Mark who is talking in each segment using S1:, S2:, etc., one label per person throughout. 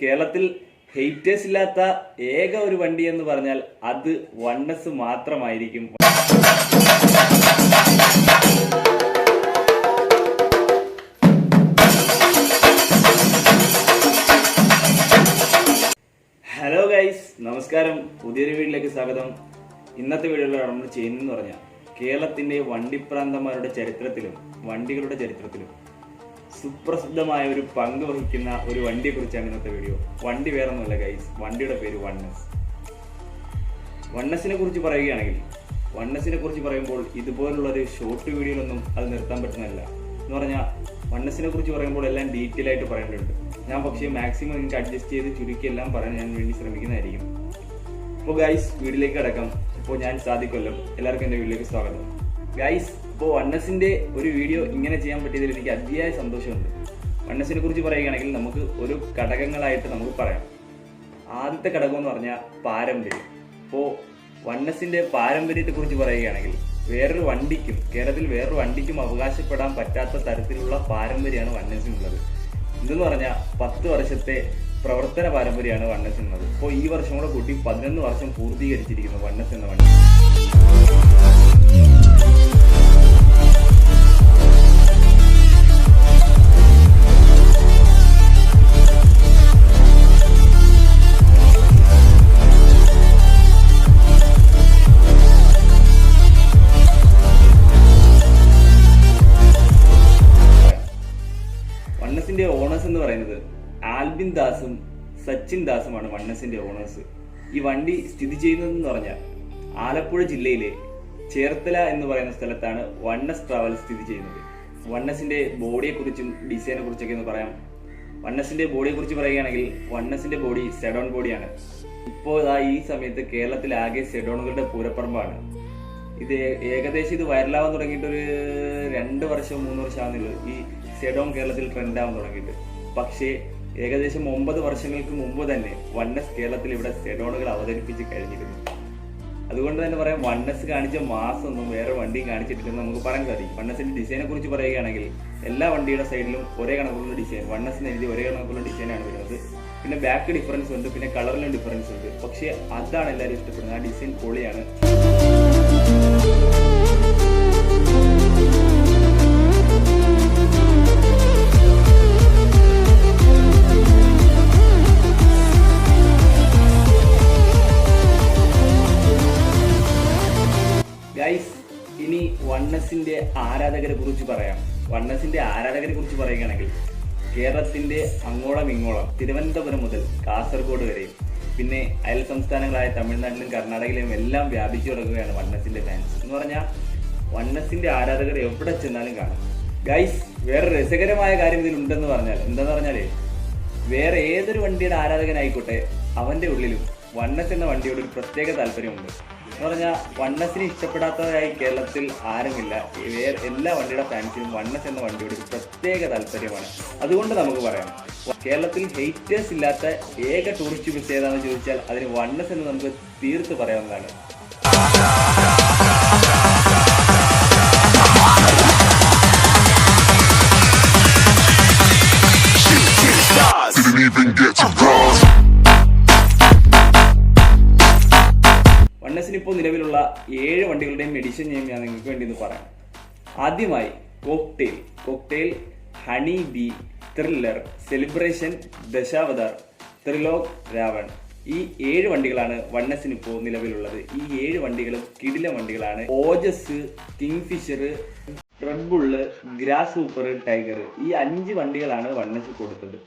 S1: കേരളത്തിൽ ഹെയ്റ്റേഴ്സ് ഇല്ലാത്ത ഏക ഒരു വണ്ടി എന്ന് പറഞ്ഞാൽ അത് വണ്ണസ് മാത്രമായിരിക്കും. ഹലോ ഗൈസ്, നമസ്കാരം. പുതിയൊരു വീഡിയോയിലേക്ക് സ്വാഗതം. ഇന്നത്തെ വീഡിയോയിൽ നമ്മൾ ചെയ്യുന്നതെന്ന് പറഞ്ഞാൽ കേരളത്തിന്റെ വണ്ടിപ്രാന്തന്മാരുടെ ചരിത്രത്തിലും വണ്ടികളുടെ ചരിത്രത്തിലും സുപ്രസിദ്ധമായ ഒരു പങ്ക് വഹിക്കുന്ന ഒരു വണ്ടിയെ കുറിച്ചാണ് ഇന്നത്തെ വീഡിയോ. വണ്ടി വേറെ ഒന്നുമല്ല ഗൈസ്, വണ്ടിയുടെ പേര് വണ്ണസ്. വണ്ണസിനെ കുറിച്ച് പറയുമ്പോൾ ഇതുപോലുള്ള ഒരു ഷോർട്ട് വീഡിയോയിലൊന്നും അത് നിർത്താൻ പറ്റുന്നതല്ല. എന്ന് പറഞ്ഞാൽ വണ്ണസിനെ കുറിച്ച് പറയുമ്പോൾ എല്ലാം ഡീറ്റെയിൽ ആയിട്ട് പറയേണ്ടതുണ്ട്. ഞാൻ പക്ഷേ മാക്സിമം നിങ്ങൾക്ക് അഡ്ജസ്റ്റ് ചെയ്ത് ചുരുക്കി എല്ലാം പറയാൻ ഞാൻ വേണ്ടി ശ്രമിക്കുന്നതായിരിക്കും. അപ്പോൾ ഗൈസ്, വീഡിയോയിലേക്ക് കിടക്കാം. ഇപ്പോൾ ഞാൻ സാദിക്കൊല്ലം, എല്ലാവർക്കും എൻ്റെ വീഡിയോയിലേക്ക് സ്വാഗതം. ഗൈസ്, ഇപ്പോൾ വണ്ണസിൻ്റെ ഒരു വീഡിയോ ഇങ്ങനെ ചെയ്യാൻ പറ്റിയതിൽ എനിക്ക് അതിയായ സന്തോഷമുണ്ട്. വണ്ണസിനെ കുറിച്ച് പറയുകയാണെങ്കിൽ നമുക്ക് ഒരു ഘടകങ്ങളായിട്ട് നമുക്ക് പറയാം. ആദ്യത്തെ ഘടകം എന്ന് പറഞ്ഞാൽ പാരമ്പര്യം. ഇപ്പോൾ വണ്ണസിൻ്റെ പാരമ്പര്യത്തെക്കുറിച്ച് പറയുകയാണെങ്കിൽ കേരളത്തിൽ വേറൊരു വണ്ടിക്കും അവകാശപ്പെടാൻ പറ്റാത്ത തരത്തിലുള്ള പാരമ്പര്യമാണ് വണ്ണസിനുള്ളത്. ഇതെന്ന് പറഞ്ഞാൽ 10 വർഷത്തെ പ്രവർത്തന പാരമ്പര്യമാണ് വണ്ണസിനുള്ളത്. ഇപ്പോൾ ഈ വർഷം കൂടെ കൂട്ടി 11 വർഷം പൂർത്തീകരിച്ചിരിക്കുന്നു വണ്ണസ് എന്ന വണ്ടി. വണ്ണസിന്റെ ഓണേഴ്സ് എന്ന് പറയുന്നത് ആൽബിൻ ദാസും സച്ചിൻ ദാസുമാണ് വണ്ണസിന്റെ ഓണേഴ്സ്. ഈ വണ്ടി സ്ഥിതി ചെയ്യുന്നതെന്ന് പറഞ്ഞാൽ ആലപ്പുഴ ജില്ലയിലെ ചേർത്തല എന്ന് പറയുന്ന സ്ഥലത്താണ് വണ്ണസ് ട്രാവൽ സ്ഥിതി ചെയ്യുന്നത്. വണ്ണസിന്റെ ബോഡിയെ കുറിച്ചും ഡിസൈനെ കുറിച്ചൊക്കെ ഒന്ന് പറയാം. വണ്ണസിന്റെ ബോഡിയെ കുറിച്ച് പറയുകയാണെങ്കിൽ വണ്ണസിന്റെ ബോഡി സെഡോൺ ബോഡിയാണ്. ഇപ്പോൾ ഈ സമയത്ത് കേരളത്തിലാകെ സെഡോണുകളുടെ പൂരപ്പറമ്പാണ്. ഇത് ഏകദേശം വൈറലാവാൻ തുടങ്ങിയിട്ട് ഒരു 2 വർഷം 3 വർഷം ആവുന്നുള്ളൂ ഈ സെഡോൺ കേരളത്തിൽ ട്രെൻഡാവാൻ തുടങ്ങിയിട്ട്. പക്ഷേ ഏകദേശം 9 വർഷങ്ങൾക്ക് മുമ്പ് തന്നെ വണ്ണസ് കേരളത്തിൽ ഇവിടെ സെഡോണുകൾ അവതരിപ്പിച്ച് കഴിഞ്ഞിരുന്നു. അതുകൊണ്ട് തന്നെ പറയാം, വണ്ണസ് കാണിച്ച മാസമൊന്നും വേറെ വണ്ടിയും കാണിച്ചിട്ടില്ലെന്ന് നമുക്ക് പറയാൻ സാധിക്കും. വണ്ണസിന്റെ ഡിസൈനെ കുറിച്ച് പറയുകയാണെങ്കിൽ എല്ലാ വണ്ടിയുടെ സൈഡിലും ഒരേ കണക്കുള്ള ഡിസൈൻ, വണ്ണസിന് എഴുതി ഒരേ കണക്കുള്ള ഡിസൈനാണ് വരുന്നത്. പിന്നെ ബാക്ക് ഡിഫറൻസ് ഉണ്ട്, പിന്നെ കളറിലും ഡിഫറൻസ് ഉണ്ട്. പക്ഷേ അതാണ് എല്ലാവരും ഇഷ്ടപ്പെടുന്നത്. ആ ഡിസൈൻ പൊളിയാണ്. ഗൈസ്, ഇനി വണ്ണസിന്റെ ആരാധകരെ കുറിച്ച് പറയാം. വണ്ണസിന്റെ ആരാധകരെ കുറിച്ച് പറയുകയാണെങ്കിൽ കേരളത്തിന്റെ അങ്ങോളം ഇങ്ങോളം, തിരുവനന്തപുരം മുതൽ കാസർഗോഡ് വരെയും പിന്നെ അയൽ സംസ്ഥാനങ്ങളായ തമിഴ്നാട്ടിലും കർണാടകയിലും എല്ലാം വ്യാപിച്ചു കിടക്കുകയാണ് വണ്ണസിന്റെ ഫാൻസ്. എന്ന് പറഞ്ഞാൽ വണ്ണസിന്റെ ആരാധകർ എവിടെ ചെന്നാലും കാണും. ഗൈസ്, വേറെ രസകരമായ കാര്യം ഇതിലുണ്ടെന്ന് പറഞ്ഞാൽ എന്താന്ന് പറഞ്ഞാല്, വേറെ ഏതൊരു വണ്ടിയുടെ ആരാധകനായിക്കോട്ടെ അവന്റെ ഉള്ളിലും വണ്ണസ് എന്ന വണ്ടിയോട് ഒരു പ്രത്യേക താല്പര്യമുണ്ട്. എന്ന് പറഞ്ഞാൽ വണ്ണസിനെ ഇഷ്ടപ്പെടാത്തതായി കേരളത്തിൽ ആരുമില്ല. എല്ലാ വണ്ടിയുടെ ഫാൻസിനും വണ്ണസ് എന്ന വണ്ടിയോട് ഒരു പ്രത്യേക താല്പര്യമാണ്. അതുകൊണ്ട് നമുക്ക് പറയാം, കേരളത്തിൽ ഹെയ്റ്റേഴ്സ് ഇല്ലാത്ത ഏക ടൂറിസ്റ്റ് ബസ് ഏതാണെന്ന് ചോദിച്ചാൽ അതിന് വണ്ണസ് എന്ന് നമുക്ക് തീർത്ത് പറയാവുന്നതാണ്. വണ്ണസിന് ഇപ്പോൾ നിലവിലുള്ള 7 വണ്ടികളുടെയും എഡിഷൻ ഞാൻ നിങ്ങൾക്ക് വേണ്ടി ഒന്ന് പറയാം. ആദ്യമായി cocktail, honey bee, thriller, celebration, Dashavatar, Trilok, Ravan. ഈ 7 വണ്ടികളാണ് വണ്ണസിന് ഇപ്പോൾ നിലവിലുള്ളത്. ഈ 7 വണ്ടികളും കിടിലൻ വണ്ടികളാണ്. Ojas, Kingfisher, Red Bull, grass super, tiger, ഈ 5 വണ്ടികളാണ് വണ്ണസ് കൊടുത്തത്.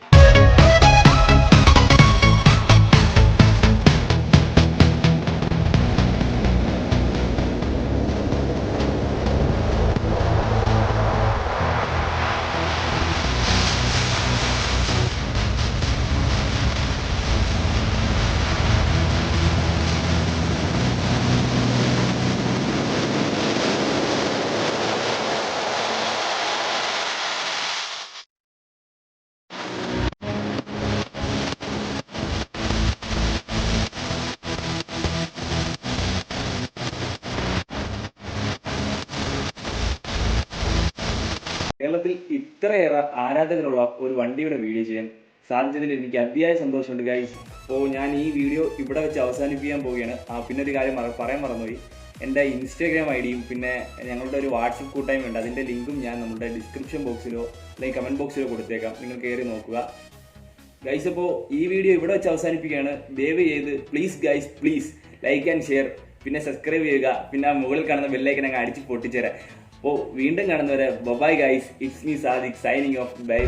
S1: കേരളത്തിൽ ഇത്രയേറെ ആരാധകരുള്ള ഒരു വണ്ടിയുടെ വീഡിയോ ചെയ്യാൻ സാധിച്ചതിൽ എനിക്ക് അതിയായ സന്തോഷമുണ്ട് ഗൈസ്. അപ്പോൾ ഞാൻ ഈ വീഡിയോ ഇവിടെ വെച്ച് അവസാനിപ്പിക്കാൻ പോവുകയാണ്. പിന്നെ ഒരു കാര്യം പറയാൻ മറന്നുപോയി. എൻ്റെ ഇൻസ്റ്റാഗ്രാം ഐഡിയും പിന്നെ ഞങ്ങളുടെ ഒരു വാട്സപ്പ് കൂട്ടായ്മ ഉണ്ട്. അതിൻ്റെ ലിങ്കും ഞാൻ നമ്മുടെ ഡിസ്ക്രിപ്ഷൻ ബോക്സിലോ അല്ലെങ്കിൽ കമൻറ്റ് ബോക്സിലോ കൊടുത്തേക്കാം. നിങ്ങൾ കയറി നോക്കുക ഗൈസ്. അപ്പോൾ ഈ വീഡിയോ ഇവിടെ വെച്ച് അവസാനിപ്പിക്കുകയാണ്. ദയവ് ചെയ്ത് പ്ലീസ് ലൈക്ക് ആൻഡ് ഷെയർ, പിന്നെ സബ്സ്ക്രൈബ് ചെയ്യുക, പിന്നെ ആ മുകളിൽ കാണുന്ന ബെല്ലൈക്കൻ അങ്ങ് അടിച്ച് പൊട്ടിച്ചേരാം. അപ്പോൾ വീണ്ടും കാണുന്നവരെ bye guys. It's me Sadiq signing off. By.